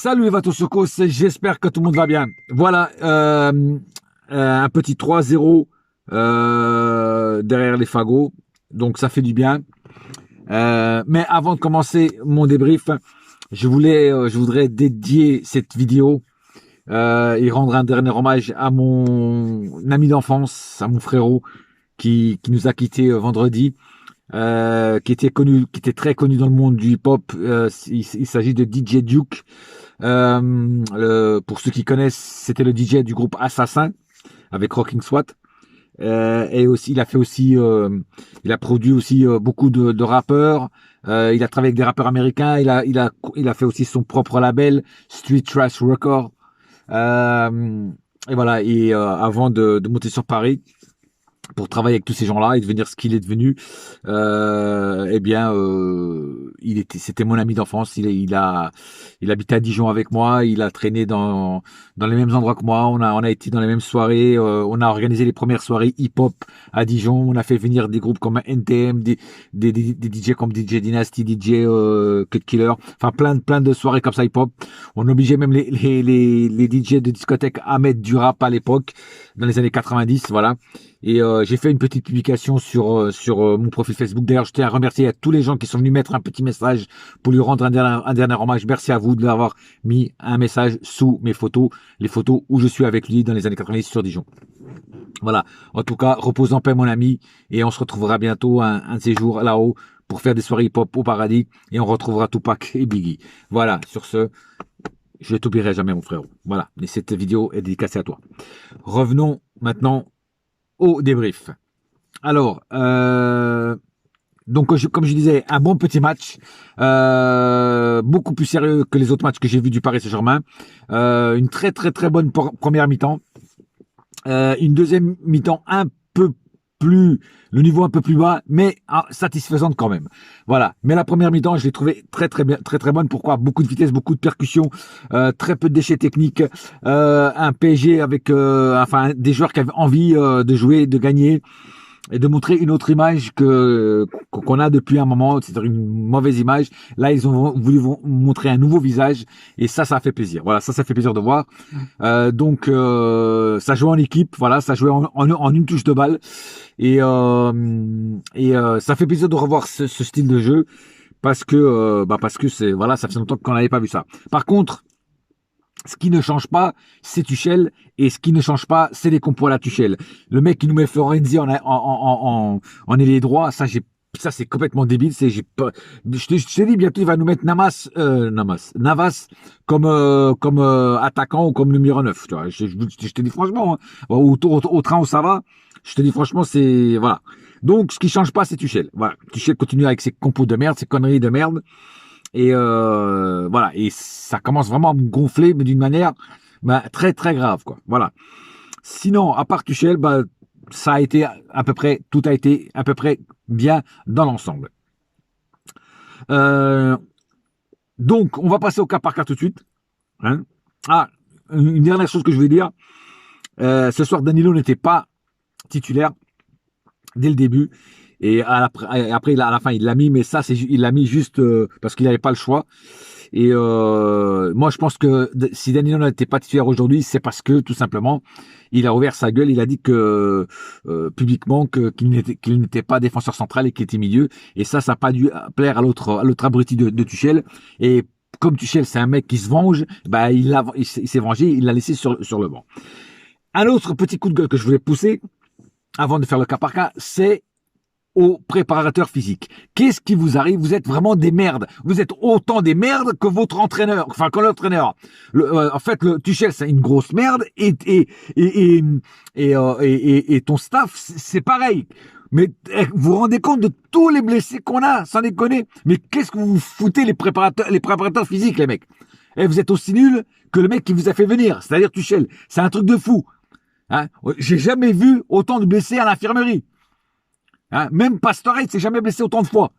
Salut les Vatosokos, j'espère que tout le monde va bien. Voilà, un petit 3-0 derrière les fagots, donc ça fait du bien. Mais avant de commencer mon débrief, je voudrais dédier cette vidéo et rendre un dernier hommage à mon ami d'enfance, à mon frérot qui nous a quittés vendredi. Qui était très connu dans le monde du hip-hop. Il s'agit de DJ Duke. Pour ceux qui connaissent, c'était le DJ du groupe Assassin avec Rocking SWAT. Et aussi, il a produit aussi beaucoup de rappeurs. Il a travaillé avec des rappeurs américains. Il a fait aussi son propre label, Street Trash Record. Et voilà. Et avant de monter sur Paris pour travailler avec tous ces gens-là et devenir ce qu'il est devenu, c'était mon ami d'enfance. Il habitait à Dijon avec moi. Il a traîné dans les mêmes endroits que moi. On a été dans les mêmes soirées. On a organisé les premières soirées hip-hop à Dijon. On a fait venir des groupes comme NTM, des DJ comme DJ Dynasty, DJ Cut Killer. Enfin, plein de soirées comme ça hip-hop. On obligeait même les DJ de discothèque à mettre du rap à l'époque, dans les années 90, voilà. Et j'ai fait une petite publication sur mon profil Facebook. D'ailleurs, je tiens à remercier à tous les gens qui sont venus mettre un petit message pour lui rendre un dernier hommage. Merci à vous de l'avoir mis un message sous mes photos, les photos où je suis avec lui dans les années 90 sur Dijon. Voilà. En tout cas, repose en paix mon ami, et on se retrouvera bientôt un de ces jours là-haut pour faire des soirées hip-hop au paradis, et on retrouvera Tupac et Biggie. Voilà. Sur ce, je ne t'oublierai jamais mon frère. Voilà. Et cette vidéo est dédicacée à toi. Revenons maintenant au débrief. Alors, donc comme je disais, un bon petit match, beaucoup plus sérieux que les autres matchs que j'ai vus du Paris Saint-Germain. Une très bonne première mi-temps. Une deuxième mi-temps le niveau un peu plus bas, mais satisfaisante quand même. Voilà. Mais la première mi-temps, je l'ai trouvée très bien, très bonne. Pourquoi? Beaucoup de vitesse, beaucoup de percussion, très peu de déchets techniques, un PSG avec, des joueurs qui avaient envie de jouer, de gagner, et de montrer une autre image qu'on a depuis un moment, c'est-à-dire une mauvaise image. Là, ils ont voulu montrer un nouveau visage, et ça fait plaisir. Voilà, ça fait plaisir de voir. Donc, ça jouait en équipe, voilà, ça jouait en une touche de balle, et ça fait plaisir de revoir ce style de jeu, parce que c'est, voilà, ça fait longtemps qu'on n'avait pas vu ça. Par contre, ce qui ne change pas, c'est Tuchel, et ce qui ne change pas, c'est les compos à la Tuchel. Le mec qui nous met Florenzi en ailier droit, ça c'est complètement débile. Je te dis, bientôt il va nous mettre Navas comme attaquant ou comme numéro 9. Tu vois, je te dis franchement, hein, au train où ça va, je te dis franchement, c'est voilà. Donc ce qui change pas, c'est Tuchel. Voilà, Tuchel continue avec ses compos de merde, ses conneries de merde. Et voilà, et ça commence vraiment à me gonfler, mais d'une manière très grave, quoi. Voilà. Sinon, à part Tuchel, ça a été tout a été à peu près bien dans l'ensemble. Donc, on va passer au cas par cas tout de suite. Hein. Une dernière chose que je veux dire. Ce soir, Danilo n'était pas titulaire dès le début. Et après, à la fin, il l'a mis, mais il l'a mis juste parce qu'il n'avait pas le choix. Et moi, je pense que si Danilo n'était pas titulaire aujourd'hui, c'est parce que, tout simplement, il a ouvert sa gueule. Il a dit que publiquement qu'il n'était pas défenseur central et qu'il était milieu. Et ça n'a pas dû plaire à l'autre abruti de Tuchel. Et comme Tuchel, c'est un mec qui se venge, il s'est vengé. Il l'a laissé sur le banc. Un autre petit coup de gueule que je voulais pousser avant de faire le cas par cas, c'est aux préparateurs physiques. Qu'est-ce qui vous arrive? Vous êtes vraiment des merdes. Vous êtes autant des merdes que votre entraîneur. Enfin, que l'entraîneur. En fait, le Tuchel, c'est une grosse merde, et ton staff, c'est pareil. Mais vous vous rendez compte de tous les blessés qu'on a, sans déconner? Mais qu'est-ce que vous vous foutez, les préparateurs physiques, les mecs? Vous êtes aussi nuls que le mec qui vous a fait venir, c'est-à-dire Tuchel. C'est un truc de fou. Hein? J'ai jamais vu autant de blessés à l'infirmerie. Hein, même Pastore, il s'est jamais blessé autant de fois.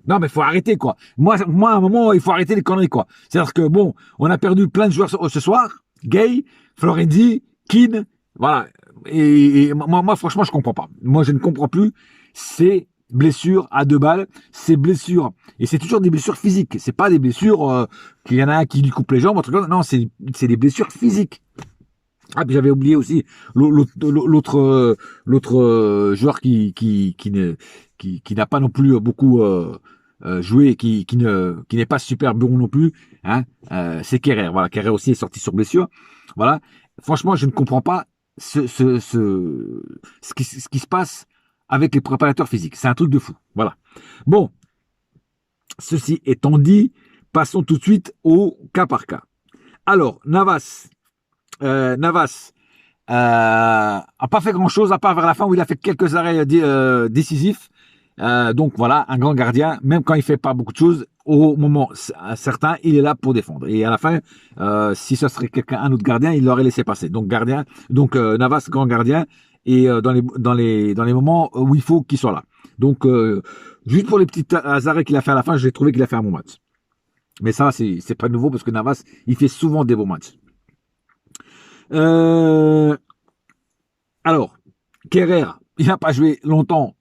Non, mais faut arrêter, quoi. Moi, à un moment, il faut arrêter les conneries, quoi. C'est-à-dire que, bon, on a perdu plein de joueurs ce soir. Gay, Florenzi, Keane, voilà. Et moi, franchement, je comprends pas. Moi, je ne comprends plus. C'est blessures à 2 balles, ces blessures, et c'est toujours des blessures physiques, c'est pas des blessures qu'il y en a un qui lui coupe les jambes, non, c'est des blessures physiques. Ah, puis j'avais oublié aussi l'autre joueur qui n'a pas non plus beaucoup joué et qui n'est pas super bon non plus, hein, c'est Kerrer. Voilà, Kerrer aussi est sorti sur blessure. Voilà. Franchement, je ne comprends pas ce qui se passe avec les préparateurs physiques. C'est un truc de fou. Voilà. Bon, ceci étant dit, passons tout de suite au cas par cas. Alors, Navas a pas fait grand chose à part vers la fin où il a fait quelques arrêts décisifs. Donc voilà, un grand gardien, même quand il fait pas beaucoup de choses, au moment certain, il est là pour défendre. Et à la fin, si ce serait un autre gardien, il l'aurait laissé passer. Donc Navas, grand gardien, et dans les moments où il faut qu'il soit là. Donc juste pour les petits arrêts qu'il a fait à la fin, j'ai trouvé qu'il a fait un bon match. Mais ça, c'est pas nouveau parce que Navas, il fait souvent des bons matchs. Alors, Kerrer, il n'a pas joué longtemps,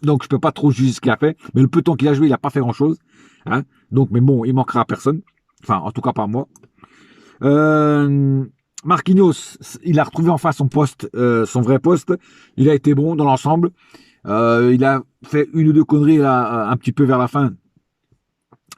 donc je peux pas trop juger ce qu'il a fait. Mais le peu de temps qu'il a joué, il n'a pas fait grand-chose. Hein, donc, mais bon, il manquera à personne. Enfin, en tout cas, pas moi. Marquinhos, il a retrouvé enfin son poste, son vrai poste. Il a été bon dans l'ensemble. Il a fait une ou deux conneries là, un petit peu vers la fin,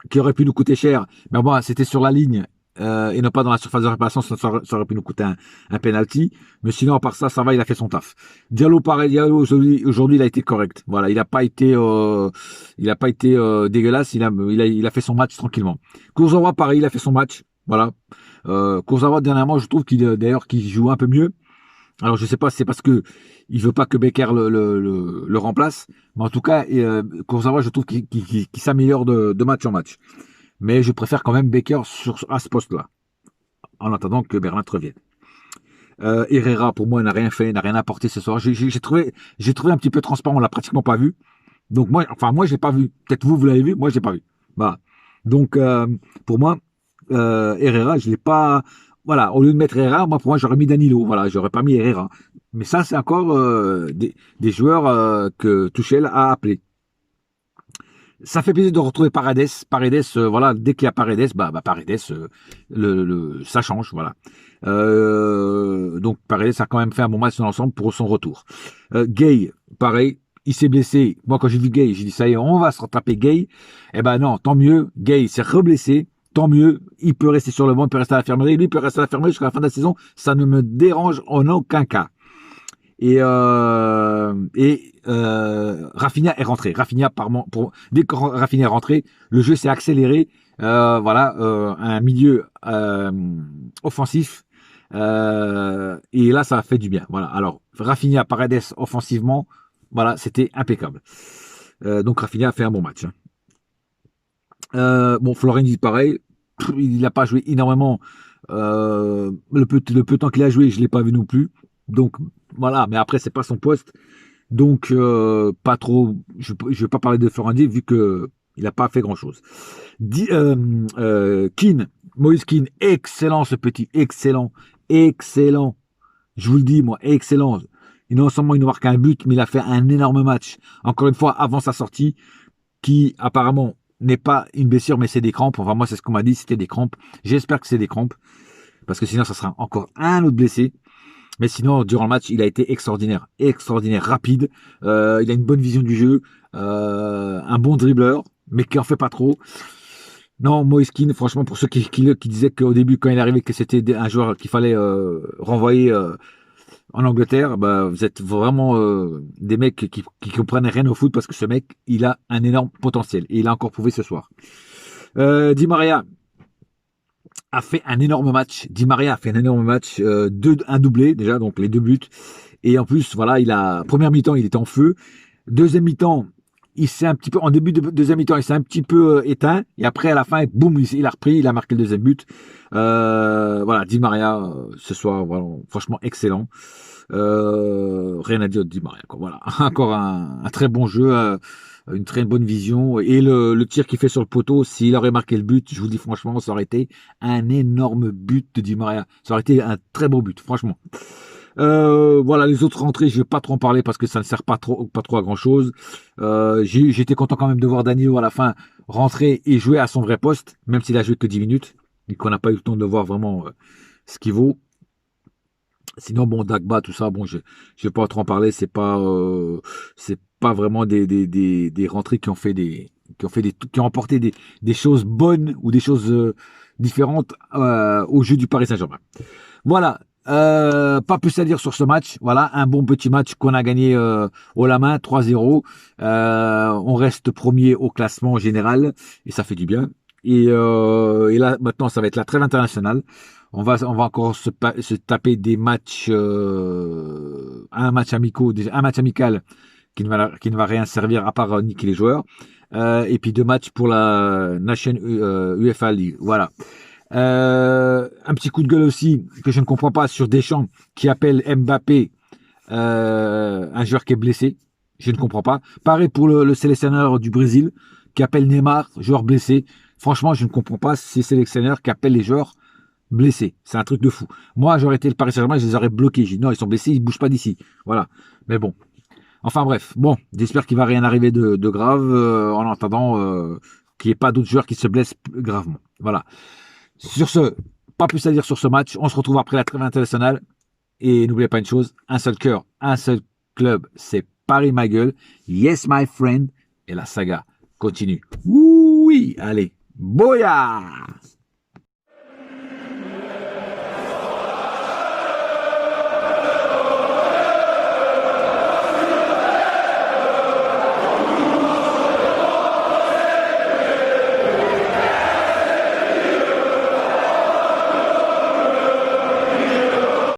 qui aurait pu nous coûter cher. Mais bon, c'était sur la ligne. Et non pas dans la surface de réparation, ça aurait pu nous coûter un penalty. Mais sinon, à part ça, ça va, il a fait son taf. Diallo, pareil, Diallo, aujourd'hui, il a été correct. Voilà, il n'a pas été dégueulasse. Il a fait son match tranquillement. Kurzawa, pareil, il a fait son match. Voilà. Kurzawa, dernièrement, je trouve qu'il joue un peu mieux. Alors, je sais pas si c'est parce que il veut pas que Becker le remplace. Mais en tout cas, Kurzawa, je trouve qu'il s'améliore de match en match. Mais je préfère quand même Becker à ce poste-là, en attendant que Bernat revienne. Herrera, pour moi, n'a rien fait, n'a rien apporté ce soir. J'ai trouvé un petit peu transparent, on l'a pratiquement pas vu. Donc moi, je l'ai pas vu. Peut-être vous l'avez vu, moi je l'ai pas vu. Voilà. Donc pour moi, Herrera, je l'ai pas. Voilà, au lieu de mettre Herrera, pour moi, j'aurais mis Danilo. Voilà, j'aurais pas mis Herrera. Mais ça, c'est encore des joueurs que Tuchel a appelés. Ça fait plaisir de retrouver Paredes. Voilà, dès qu'il y a Paredes, Paredes, ça change, voilà. Donc Paredes a quand même fait un bon match dans l'ensemble pour son retour. Gay, pareil, il s'est blessé. Moi, quand j'ai vu Gay, j'ai dit ça y est, on va se rattraper Gay. Eh ben non, tant mieux. Gay s'est reblessé. Tant mieux, il peut rester sur le banc, il peut rester à l'infirmerie. Lui, il peut rester à l'infirmerie jusqu'à la fin de la saison. Ça ne me dérange en aucun cas. Et Rafinha est rentré. Dès que Rafinha est rentré, le jeu s'est accéléré. Voilà, un milieu offensif. Et là, ça a fait du bien. Voilà. Alors, Rafinha, Paredes offensivement, voilà, c'était impeccable. Donc Rafinha a fait un bon match. Bon, Florenzi, pareil. Il n'a pas joué énormément. Le peu de temps qu'il a joué, je l'ai pas vu non plus. Donc voilà, mais après c'est pas son poste, donc pas trop. Je vais pas parler de Florenzi vu que il a pas fait grand chose. Moïse Kean, excellent ce petit, excellent. Je vous le dis moi, excellent. Non seulement il ne marque un but, mais il a fait un énorme match. Encore une fois, avant sa sortie, qui apparemment n'est pas une blessure, mais c'est des crampes. Enfin moi c'est ce qu'on m'a dit, c'était des crampes. J'espère que c'est des crampes, parce que sinon ça sera encore un autre blessé. Mais sinon, durant le match, il a été extraordinaire, rapide. Il a une bonne vision du jeu, un bon dribbleur, mais qui en fait pas trop. Non, Moïse Kean, franchement, pour ceux qui disaient qu'au début, quand il est arrivé, que c'était un joueur qu'il fallait renvoyer en Angleterre, vous êtes vraiment des mecs qui comprennent rien au foot, parce que ce mec, il a un énorme potentiel. Et il a encore prouvé ce soir. Di Maria a fait un énorme match. Di Maria a fait un énorme match, un doublé déjà, donc les 2 buts. Et en plus, voilà, première mi-temps, il était en feu. Deuxième mi-temps, en début de deuxième mi-temps, il s'est un petit peu éteint. Et après, à la fin, boum, il a repris, il a marqué le deuxième but. Voilà, Di Maria, ce soir, voilà, franchement excellent. Rien à dire de Di Maria, quoi. Voilà, encore un très bon jeu. Une très bonne vision, et le tir qu'il fait sur le poteau, s'il aurait marqué le but, je vous dis franchement, ça aurait été un énorme but de Di Maria. Ça aurait été un très beau but, franchement. Voilà, les autres rentrées, je vais pas trop en parler parce que ça ne sert pas trop à grand chose. J'étais content quand même de voir Danilo à la fin rentrer et jouer à son vrai poste, même s'il a joué que 10 minutes et qu'on n'a pas eu le temps de voir vraiment ce qu'il vaut. Sinon, bon, Dagba, tout ça, bon, je vais pas trop en parler. C'est pas vraiment des rentrées qui ont apporté des choses bonnes ou des choses différentes au jeu du Paris Saint-Germain. Voilà. Pas plus à dire sur ce match. Voilà, un bon petit match qu'on a gagné haut la main, 3-0. On reste premier au classement général et ça fait du bien. Et là, maintenant, ça va être la trêve internationale. On va encore se taper des matchs, un match un match amical qui ne va rien servir à part niquer les joueurs. Et puis 2 matchs pour la Nation UEFA League. Voilà. Un petit coup de gueule aussi que je ne comprends pas sur Deschamps qui appelle Mbappé un joueur qui est blessé. Je ne comprends pas. Pareil pour le sélectionneur du Brésil qui appelle Neymar joueur blessé. Franchement, je ne comprends pas ces sélectionneurs qui appellent les joueurs blessés. C'est un truc de fou. Moi, j'aurais été le Paris Saint-Germain, je les aurais bloqués. J'ai dit non, ils sont blessés, ils bougent pas d'ici. Voilà. Mais bon. Enfin bref. Bon, j'espère qu'il va rien arriver de grave en attendant qu'il n'y ait pas d'autres joueurs qui se blessent gravement. Voilà. Sur ce, pas plus à dire sur ce match. On se retrouve après la trêve internationale. Et n'oubliez pas une chose, un seul cœur, un seul club, c'est Paris ma gueule. Yes my friend. Et la saga continue. Oui, allez, boya!